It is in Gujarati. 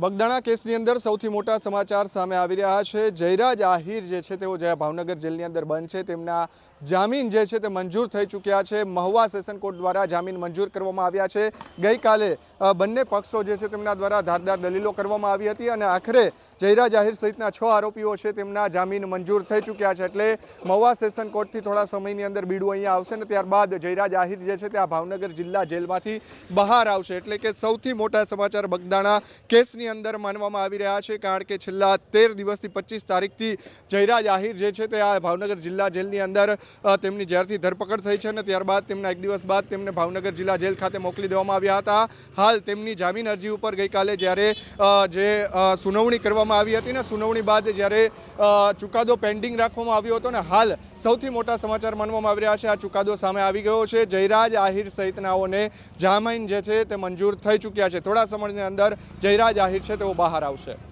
બગદાણા કેસની અંદર સૌથી મોટા સમાચાર સામે આવી રહ્યા છે। જયરાજ આહિર જે છે તેઓ જે ભાવનગર જેલની અંદર બંધ છે તેમના જામીન જે છે તે મંજૂર થઈ ચૂક્યા છે। મહુવા સેશન કોર્ટ દ્વારા જામીન મંજૂર કરવામાં આવ્યા છે। ગઈકાલે બંને પક્ષો જે છે તેમના દ્વારા ધારદાર દલીલો કરવામાં આવી હતી અને આખરે જયરાજ આહિર સહિતના 6 આરોપીઓ છે તેમના જામીન મંજૂર થઈ ચૂક્યા છે। એટલે મહુવા સેશન કોર્ટથી થોડા સમયની અંદર બીડું અહીંયા આવશે ને ત્યારબાદ જયરાજ આહિર જે છે તે આ ભાવનગર જિલ્લા જેલમાંથી બહાર આવશે। એટલે કે સૌથી મોટા સમાચાર બગદાણા કેસની અંદર માનવામાં આવી રહ્યા છે, કારણ કે છેલ્લા 13 દિવસથી 25 તારીખથી જયરાજ આહિર જે છે તે આ ભાવનગર જિલ્લા જેલની અંદર તેમની જ્યારથી ધરપકડ થઈ છે અને ત્યારબાદ તેમના એક દિવસ બાદ તેમને ભાવનગર જિલ્લા જેલ ખાતે મોકલી દેવામાં આવ્યા હતા। હાલ તેમની જામીન અરજી ઉપર ગઈકાલે જ્યારે જે સુનાવણી કરવામાં આવી હતી ને સુનાવણી બાદ જ્યારે ચુકાદો પેન્ડિંગ રાખવામાં આવ્યો હતો ને હાલ સૌથી મોટા સમાચાર માનવામાં આવી રહ્યા છે આ ચુકાદો સામે આવી ગયો છે। જયરાજ આહિર સહિતનાઓને જામીન જે છે તે મંજૂર થઈ ચૂક્યા છે। થોડા સમયની અંદર જયરાજ આહિર છે તેઓ બહાર આવશે।